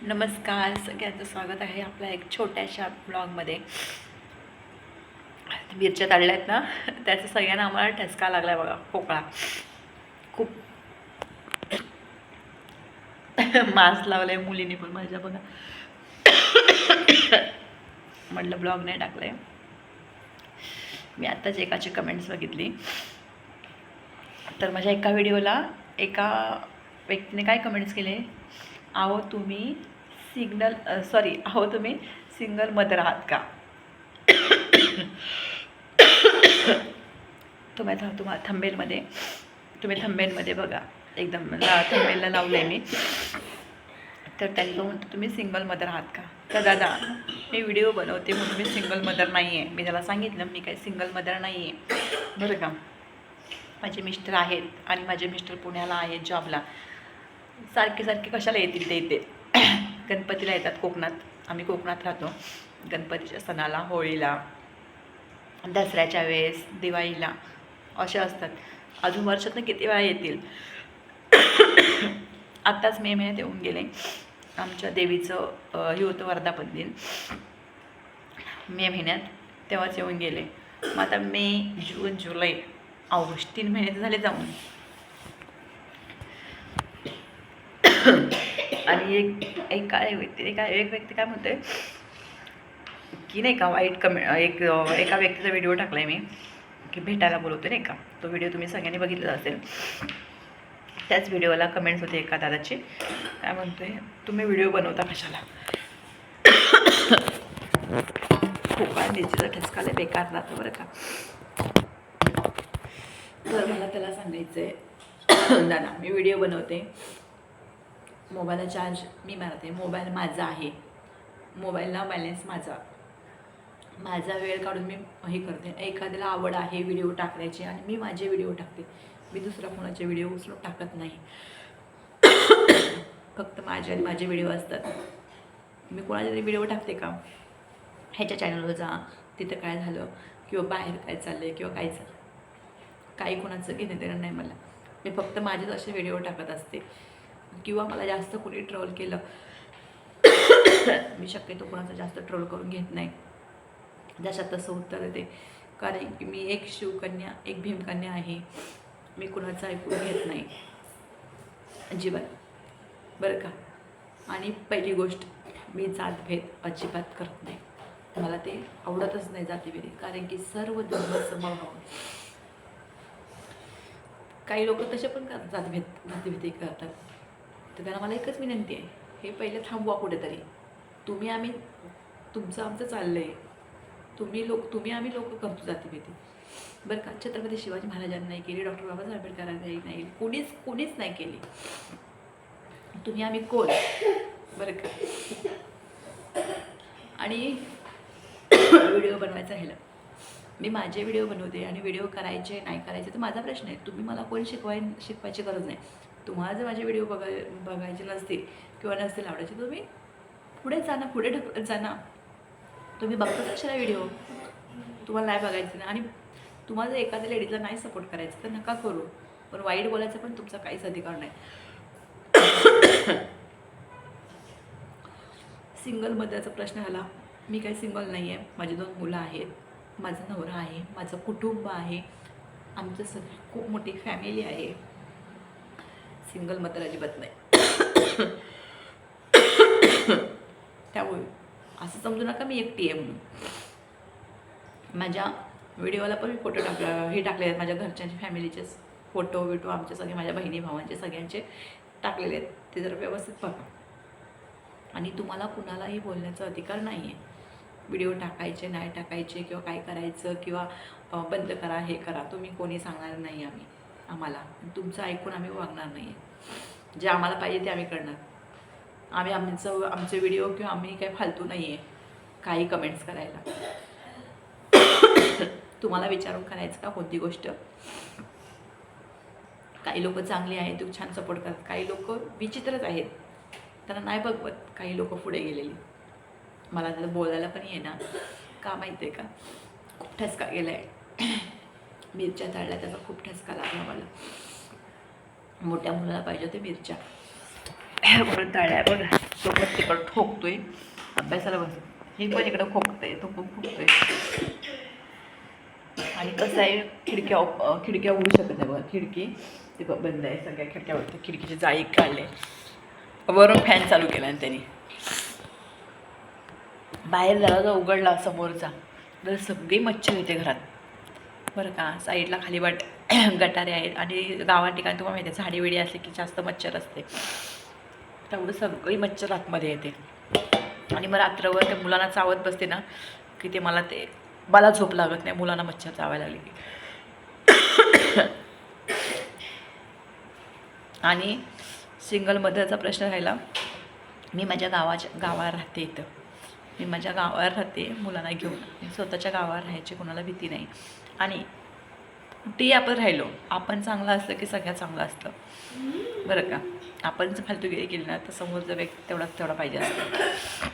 नमस्कार, सगळ्यांचं स्वागत आहे आपल्या एक छोट्याशा ब्लॉगमध्ये. मिरच्या तळल्या आहेत ना, त्याचा सगळ्यांना आम्हाला ठसका लागला आहे बघा, खोकळा खूप. मास्क लावलं आहे मुलीने पण माझ्या बघा. म्हटलं ब्लॉग नाही टाकलं आहे. मी आत्ताच एकाची कमेंट्स बघितली, तर माझ्या एका व्हिडिओला एका व्यक्तीने काय कमेंट्स केले, अहो तुम्ही सिंगल मदर आहात का? तुम्हाला थंबेलमध्ये बघा, एकदम थंबेलला लावलं आहे मी. तर त्यांनी म्हणतो तुम्ही सिंगल मदर आहात का? तर दादा, मी व्हिडिओ बनवते म्हणून मी सिंगल मदर नाही आहे. मी त्याला सांगितलं मी काही सिंगल मदर नाही आहे, बरं का. माझे मिस्टर आहेत आणि माझे मिस्टर पुण्याला आहेत जॉबला. सारखे कशाला येतील ते इथे? गणपतीला येतात कोकणात, आम्ही कोकणात राहतो. गणपतीच्या सणाला, होळीला, दसऱ्याच्या वेळेस, दिवाळीला असे असतात. अजून वर्षातनं किती वेळा येतील? आत्ताच मे महिन्यात येऊन गेले. आमच्या देवीचं हे होतं वर्धापन दिन मे महिन्यात, तेव्हाच येऊन गेले. मग आता मे, जून, जुलै, ऑगस्ट 3 महिने झाले जाऊन. आणि एक व्यक्ती काय म्हणतोय की नाही का, एका व्यक्तीचा व्हिडिओ टाकला आहे मी की भेटायला बोलवतो नाही का. तो व्हिडिओ तुम्ही सगळ्यांनी बघितला असेल. त्याच व्हिडिओला कमेंट्स होते एका दादाची, काय म्हणतोय, तुम्ही व्हिडिओ बनवता कशाला? खोकळा मिरचीचा ठसकाला बेकार राहतो बरं का. तर मला त्याला सांगायचं आहे, दादा मी व्हिडिओ बनवते, मोबाईलला चार्ज मी मारते, मोबाईल माझा आहे, मोबाईलला बॅलेन्स माझा वेळ काढून मी हे करते. एखाद्याला आवड आहे व्हिडिओ टाकण्याची आणि मी माझे व्हिडिओ टाकते. मी दुसऱ्या कोणाचे व्हिडिओ उचलून टाकत नाही. फक्त माझे आणि माझे व्हिडिओ असतात. मी कोणाचे तरी व्हिडिओ टाकते का, ह्याच्या चॅनलवर जा, तिथं काय झालं किंवा बाहेर काय चाललं आहे किंवा काय झालं, काही कोणाचं घेणं देणं नाही मला. मी फक्त माझेच असे व्हिडिओ टाकत असते. किंवा मला जास्त कोणी ट्रोल केलं, मी शक्यतो कोणाचं जास्त ट्रोल करून घेत नाही, जशात तसं उत्तर देते. कारण की मी एक शिवकन्या, एक भीमकन्या आहे. मी कुणाचं ऐकून घेत नाही अजिबात, बरं का. आणि पहिली गोष्ट, मी जातभेद अजिबात करत नाही. मला ते आवडतच नाही जातीभेद, कारण की सर्व धर्म समभाव. काही लोक तसे पण जातीभेद करतात. तर त्यांना मला एकच विनंती आहे, हे पहिले थांबवा कुठेतरी. तुमचं आमचं चाललं आहे, तुम्ही आम्ही लोक करतो जातीभेदी, बरं का. छत्रपती शिवाजी महाराजांनी नाही केली, डॉक्टर बाबासाहेब आंबेडकरांनी नाही, कोणीच नाही केली. तुम्ही आम्ही कोण, बरं का. आणि व्हिडिओ बनवायचा राहिलं, मी माझे व्हिडिओ बनवते आणि व्हिडिओ करायचे नाही करायचे तर माझा प्रश्न आहे. तुम्ही मला कोणी शिकवायची गरज नाही. तुम्हाला जर माझे व्हिडिओ बघायचे नसतील किंवा नसतील आवडायचे, तुम्ही पुढे जाना. तुम्ही बघतच कशाला व्हिडिओ, तुम्हाला नाही बघायचं ना. आणि तुम्हाला जर एखाद्या लेडीजला नाही सपोर्ट करायचं तर नका करू, पण वाईट बोलायचं पण तुमचा काहीच अधिकार नाही. सिंगल मदरचा प्रश्न आला, मी काही सिंगल नाही आहे. माझी 2 मुलं आहेत, माझा नवरा आहे, माझं कुटुंब आहे, आमचं सगळी खूप मोठी फॅमिली आहे. सिंगल मदर अजिबात नाही. त्यामुळे असं समजू नका मी एकटी आहे म्हणून. माझ्या व्हिडिओला पण मी फोटो टाकले आहेत, माझ्या घरच्यांचे फॅमिलीचेच फोटो आमचे सगळे, माझ्या बहिणी भावांचे सगळ्यांचे टाकलेले आहेत. ते जरा व्यवस्थित बघा. आणि तुम्हाला कुणालाही बोलण्याचा अधिकार नाही आहे. व्हिडिओ टाकायचे नाही टाकायचे किंवा काय करायचं किंवा बंद करा, हे करा, तुम्ही कोणी सांगणार नाही. आम्हाला तुमचं ऐकून आम्ही वागणार नाही आहे. जे आम्हाला पाहिजे ते आम्ही करणार. आमचे व्हिडिओ किंवा आम्ही काही फालतू नाही आहे काही कमेंट्स करायला. तुम्हाला विचारून करायचं का कोणती गोष्ट. काही लोक चांगली आहेत, तू छान सपोर्ट करतात, काही लोक विचित्रच आहेत, त्यांना नाही बघवत. काही लोक पुढे गेलेली, मला त्याला बोलायला पण येणार का माहिती आहे का. खूप ठसका गेला आहे. मिरच्या तळल्या त्याचा खूप ठसका लागला मला. मोठ्या मुलाला पाहिजे होते मिरच्या. म्हणून टाळ्या बघा तो प्रत्येकडं ठोकतोय अभ्यासाला बस ही पण इकडं खोकतोय तो खूप खोकतोय. आणि कसं आहे खिडक्या उघडू शकत नाही बघा. खिडकी ते बंद आहे सगळ्या खिडक्यावरती. खिडकीचे जाळी काढले वरून फॅन चालू केला आणि त्यांनी बाहेर दरवाजा उघडला समोरचा तर सगळी मच्छर येते घरात बरं का. साईडला खाली गटारे आहेत आणि गावात ठिकाणी तुम्हाला माहिती आहे झाडी वेडी असले की जास्त मच्छर असते. तेवढं सगळी मच्छर आतमध्ये येते आणि मग रात्रभर त्या मुलांना चावत बसते ना की मला झोप लागत नाही मुलांना मच्छर चावायला लागले की. आणि सिंगल मदरचा प्रश्न राहिला. मी माझ्या गावावर राहते इथं. मी माझ्या गावावर राहते मुलांना घेऊन. मी स्वतःच्या गावावर राहायची कोणाला भीती नाही. आणि कुठेही आपण राहिलो आपण चांगलं असलं की सगळ्यात चांगलं असतं बरं का. आपण जर फालतूगिरी केली ना तर समोरचा व्यक्ती तेवढा पाहिजे असतं.